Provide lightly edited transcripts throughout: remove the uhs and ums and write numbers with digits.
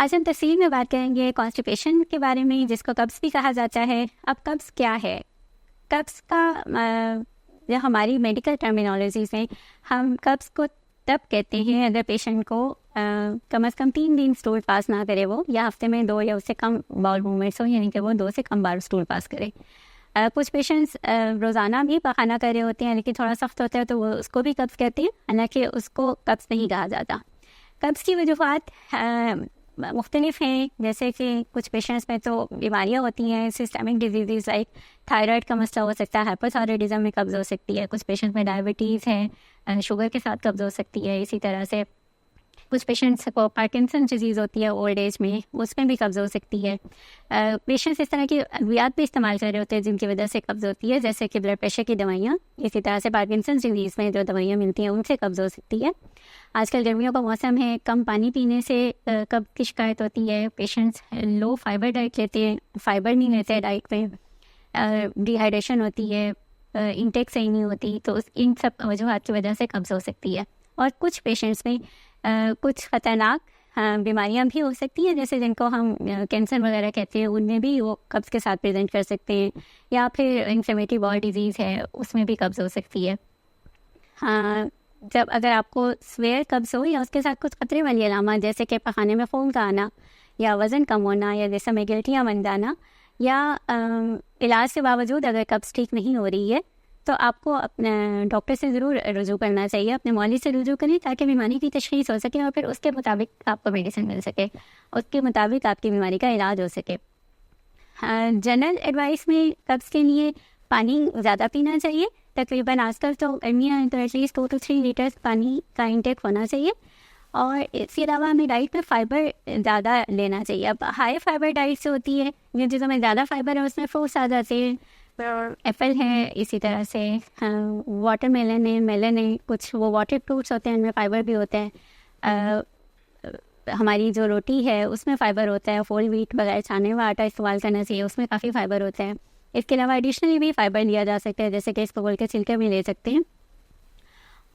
आज हम तफसील में बात करेंगे कॉन्स्टिपेशन के बारे में, जिसको कब्ज़ भी कहा जाता है। अब कब्ज़ क्या है? कब्ज़ का जो हमारी मेडिकल टर्मिनोलॉजी में हम कब्ज़ को तब कहते हैं अगर पेशेंट को कम से कम 3 दिन स्टूल पास ना करे वो, या हफ्ते में 2 या उससे कम बाउल मूवमेंट्स हो, यानी कि वो 2 से कम बार स्टूल पास करे। कुछ पेशेंट्स रोज़ाना भी पखाना कर रहे होते हैं लेकिन थोड़ा सख्त होता है तो वो उसको भी कब्ज़ कहते हैं, हालांकि उसको कब्ज़ नहीं कहा जाता। कब्ज़ की वजूहात मुख्तलिफ हैं, जैसे कि कुछ पेशेंट्स में तो बीमारियां होती हैं, सिस्टमिक डिजीज़ लाइक थायराइड का मसला हो सकता है, हाइपोथायराइडिज्म में कब्ज़ हो सकती है, कुछ पेशेंट्स में डायबिटीज़ है, शुगर के साथ कब्ज़ हो सकती है। इसी तरह से कुछ पेशेंट्स को पार्किंसन डिजीज़ होती है ओल्ड एज में, उसमें भी कब्ज़ हो सकती है। पेशेंट्स इस तरह की अद्वियात भी इस्तेमाल कर रहे होते हैं जिनकी वजह से कब्ज़ होती है, जैसे कि ब्लड प्रेशर की दवाइयाँ। इसी तरह से पार्किंसन डिजीज़ में जो दवाइयाँ मिलती हैं उनसे कब्ज़ हो सकती है। आजकल गर्मियों का मौसम है, कम पानी पीने से कब्ज़ की शिकायत होती है। पेशेंट्स लो फाइबर डाइट लेते हैं, फाइबर नहीं लेते डाइट में, डिहाइड्रेशन होती है, इंटेक सही नहीं होती, तो इन सब वजूहात की वजह से कब्ज़ हो सकती है। और कुछ पेशेंट्स में कुछ ख़तरनाक बीमारियां भी हो सकती हैं, जैसे जिनको हम कैंसर वगैरह कहते हैं, उनमें भी वो कब्ज़ के साथ प्रेजेंट कर सकते हैं, या फिर इन्फ्लेमेटरी बॉल डिजीज़ है उसमें भी कब्ज़ हो सकती है। हाँ, जब अगर आपको स्वेयर कब्ज़ हो या उसके साथ कुछ खतरे वाली अलामत जैसे कि पखाने में फ़ोम का आना, या वज़न कम होना, या जैसे में गिल्टियाँ बन जाना, या इलाज के बावजूद अगर कब्ज़ ठीक नहीं हो रही है तो आपको अपने डॉक्टर से ज़रूर रुजू करना चाहिए, अपने मौली से रुजू करें ताकि बीमारी की तशख़ीस हो सके और फिर उसके मुताबिक आपको मेडिसिन मिल सके, उसके मुताबिक आपकी बीमारी का इलाज हो सके। जनरल एडवाइस में कब्ज़ के लिए पानी ज़्यादा पीना चाहिए। तकरीबन आजकल तो गर्मियाँ हैं तो एटलीस्ट 2 to 3 लीटर्स पानी का इंटेक होना चाहिए। और इसके अलावा हमें डाइट में फ़ाइबर ज़्यादा लेना चाहिए। अब हाई फाइबर डाइट से होती है, जिन चीज़ों में ज़्यादा फाइबर है उसमें फ्रूट्स आ जाते हैं, एप्पल है, इसी तरह से वाटरमेलन है, मेलन है, कुछ वो वाटर फ्रूट्स होते हैं, उनमें फ़ाइबर भी होता है। हमारी जो रोटी है उसमें फ़ाइबर होता है, होल व्हीट बगैर छाने हुआ आटा इस्तेमाल करना चाहिए, उसमें काफ़ी फ़ाइबर होता है। इसके अलावा एडिशनली भी फ़ाइबर लिया जा सकता है, जैसे कि इसको बोल के छिलके भी ले सकते हैं।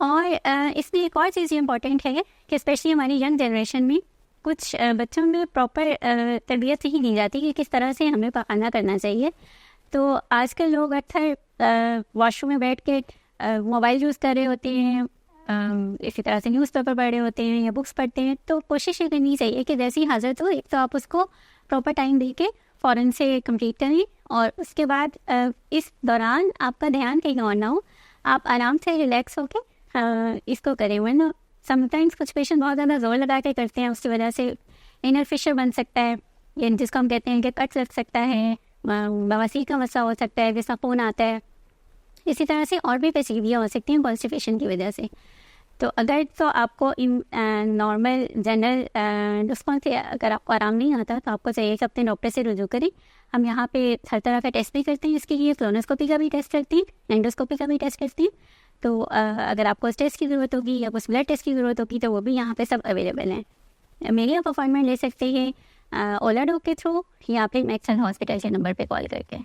और इसमें एक और चीज़ इम्पॉर्टेंट है कि स्पेशली हमारी यंग जनरेशन में कुछ बच्चों में प्रॉपर तरबियत नहीं दी जाती कि किस तरह से हमें पखाना करना चाहिए। तो आजकल लोग अक्सर वॉशरूम में बैठ के मोबाइल यूज़ कर रहे होते हैं, इसी तरह से न्यूज़पेपर पढ़ रहे होते हैं या बुक्स पढ़ते हैं। तो कोशिश ये करनी चाहिए कि जैसी हाजत हो, एक तो आप उसको प्रॉपर टाइम दे के फ़ौरन से कंप्लीट करें, और उसके बाद इस दौरान आपका ध्यान कहीं और ना हो, आप आराम से रिलैक्स होकर इसको करें। वरना समटाइम्स कुछ पेशेंट बहुत ज़्यादा जोर लगा के करते हैं, उसकी वजह से इनर फिशर बन सकता है, या जिसको हम कहते हैं कि कट लग सकता है, बवासीर का मसला हो सकता है जिसका खून आता है। इसी तरह से और भी पेचीदगियाँ हो सकती हैं कॉन्स्टिपेशन की वजह से। तो अगर तो आपको इन नॉर्मल जनरल नुस्खों से अगर आपको आराम नहीं आता तो आपको चाहिए कि अपने डॉक्टर से रुजू करें। हम यहाँ पे हर तरह का टेस्ट भी करते हैं, इसके लिए कोलोनोस्कोपी का भी टेस्ट करते हैं, एंडोस्कोपी का भी टेस्ट करते हैं। तो अगर आपको उस टेस्ट की ज़रूरत होगी या कुछ ब्लड टेस्ट की ज़रूरत होगी तो वो भी यहाँ पे सब अवेलेबल हैं। मेरी आप अपॉइंटमेंट ले सकते हैं ओला डॉग के थ्रू या फिर मैक्सन हॉस्पिटल के नंबर पे कॉल करके।